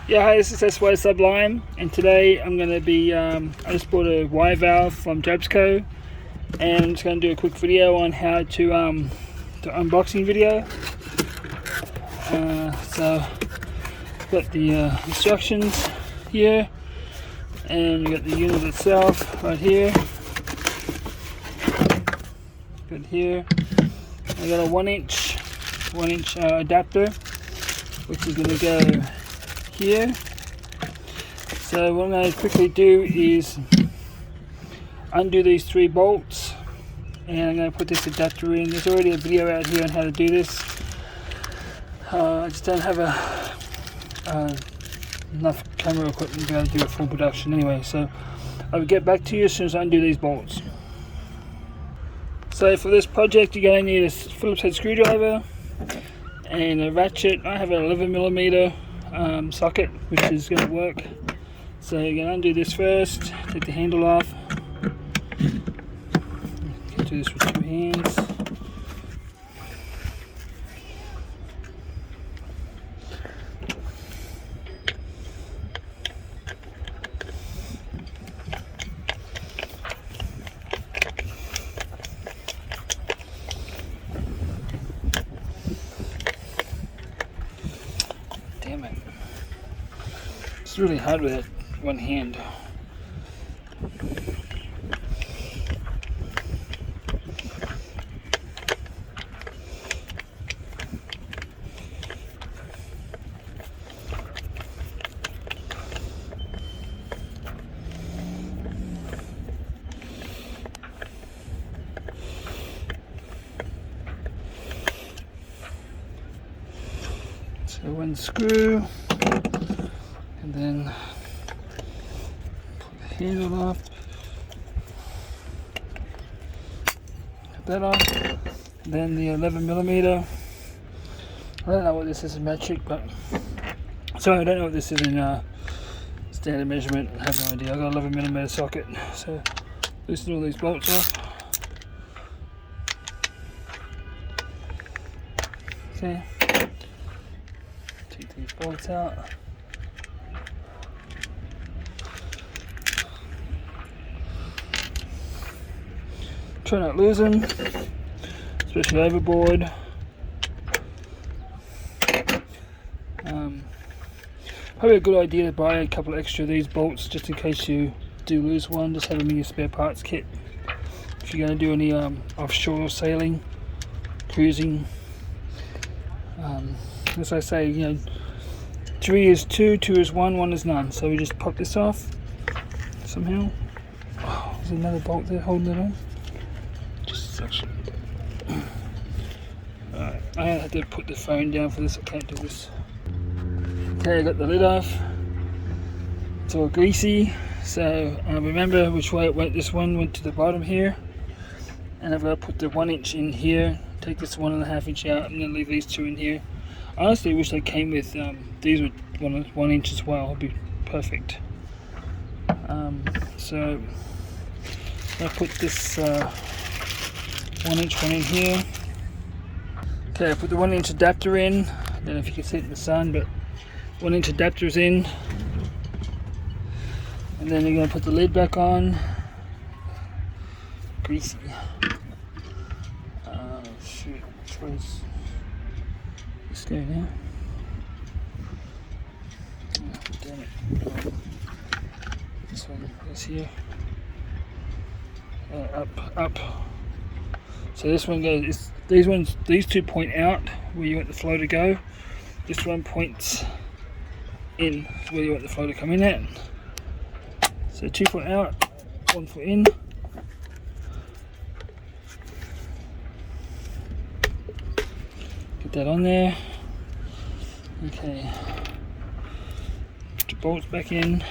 Yeah, hi, this is SY Sublime, and today I'm going to be, I just bought a Y valve from Jabsco, and I'm just going to do a quick video on how to unboxing video. So, got the instructions here, and you got the unit itself right here. Got here. I got a 1-inch adapter, which is going to go here. So what I'm going to quickly do is undo these 3 bolts, and I'm going to put this adapter in. There's already a video out here on how to do this. I just don't have enough camera equipment to be able to do a full production anyway, so I'll get back to you as soon as I undo these bolts. So for this project you're going to need a Phillips head screwdriver and a ratchet. I have an 11mm socket which is going to work. So you're going to undo this first, take the handle off. Do this with 2 hands. Damn it. It's really hard with that one hand. So 1 screw, and then pull the handle off, cut that off, then the 11mm. I don't know what this is in metric, but sorry, I don't know what this is in standard measurement. I have no idea. I got an 11mm socket, so loosen all these bolts off. Okay. Take these bolts out. Try not to lose them, especially overboard. Probably a good idea to buy a couple extra of these bolts just in case you do lose one. Just have them in your spare parts kit. If you're going to do any offshore sailing, cruising. As I say, 3 is 2, 2 is 1, 1 is none. So we just pop this off somehow. Oh, there's another bolt there holding it on. Just a section. Alright, I had to put the phone down for this. I can't do this. Okay, I got the lid off. It's all greasy. So remember which way it went. This one went to the bottom here, and I've got to put the 1-inch in here. Take this 1.5-inch out, and then leave these 2 in here. I honestly wish they came with these were 1 inch as well. It'd be perfect. So I'll put this 1-inch one in here. Okay, I put the 1-inch adapter in. I don't know if you can see it in the sun, but 1-inch adapter's in. And then you're going to put the lid back on. Greasy. Shoot, which way's this go now? Oh, damn it. This one is here. Up. So this one goes, these 2 point out where you want the flow to go. This one points in where you want the flow to come in at. So 2 foot out, 1 foot in. Get that on there. Okay. Put the bolts back in.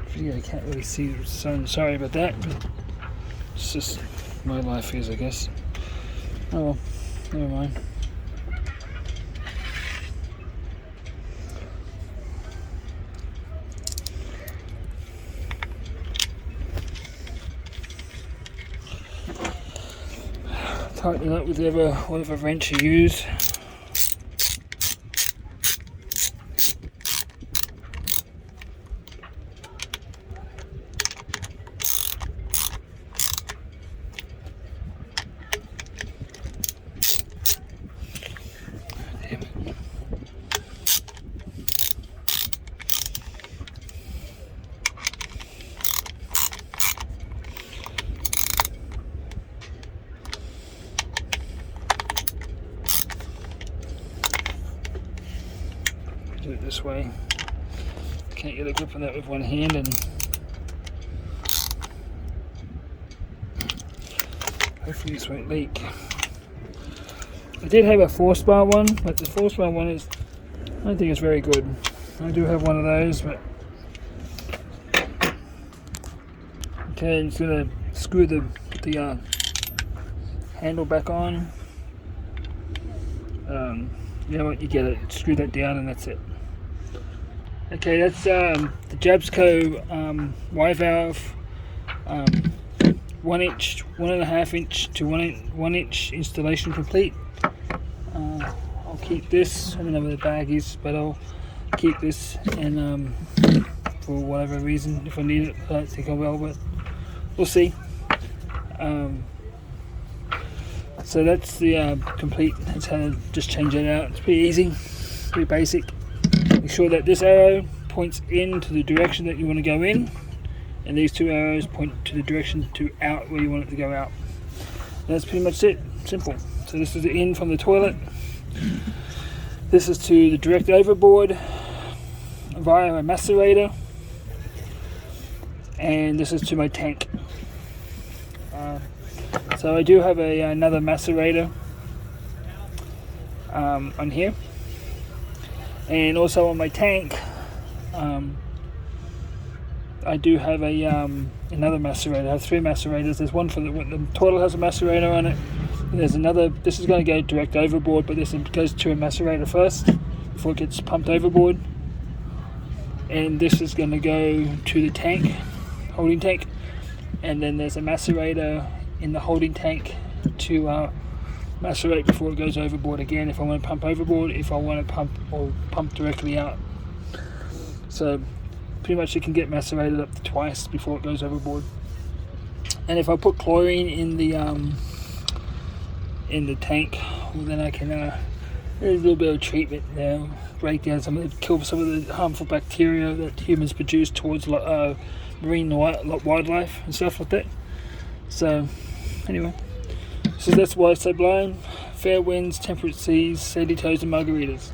Video, I can't really see the sun. Sorry about that, but it's just my life is, I guess. Oh well, never mind. tighten it up with whatever wrench you use. Do it this way. Can't get a grip on that with one hand, and hopefully this won't leak. I did have a 4-spar one, but the 4-spar one I don't think it's very good. I do have one of those, but okay, I'm just gonna screw the handle back on. You know what? You get it. Screw that down, and that's it. Okay, that's the jabsco Y valve, 1 inch, 1.5 inch to 1 inch installation complete. I'll keep this. I don't know where the bag is, but I'll keep this, and for whatever reason, if I need it, I don't think I will, but we'll see. So that's the complete. That's how to just change it out. It's pretty easy, pretty basic. Make sure that this arrow points into the direction that you want to go in, and these 2 arrows point to the direction to out where you want it to go out. And that's pretty much it. Simple. So this is the in from the toilet. This is to the direct overboard via a macerator, and this is to my tank. So I do have another macerator on here, and also on my tank I do have another macerator. I have 3 macerators. There's one for the toilet has a macerator on it, and there's another. This is going to go direct overboard, but this goes to a macerator first before it gets pumped overboard, and this is going to go to the tank, holding tank, and then there's a macerator in the holding tank to macerate before it goes overboard again, if I want to pump overboard, if I want to pump directly out. So pretty much it can get macerated up to twice before it goes overboard. And if I put chlorine in the tank, well, then I can there's a little bit of treatment there, break down kill some of the harmful bacteria that humans produce towards marine wildlife and stuff like that. So anyway, so that's why it's so blind. Fair winds, temperate seas, sandy toes and margaritas.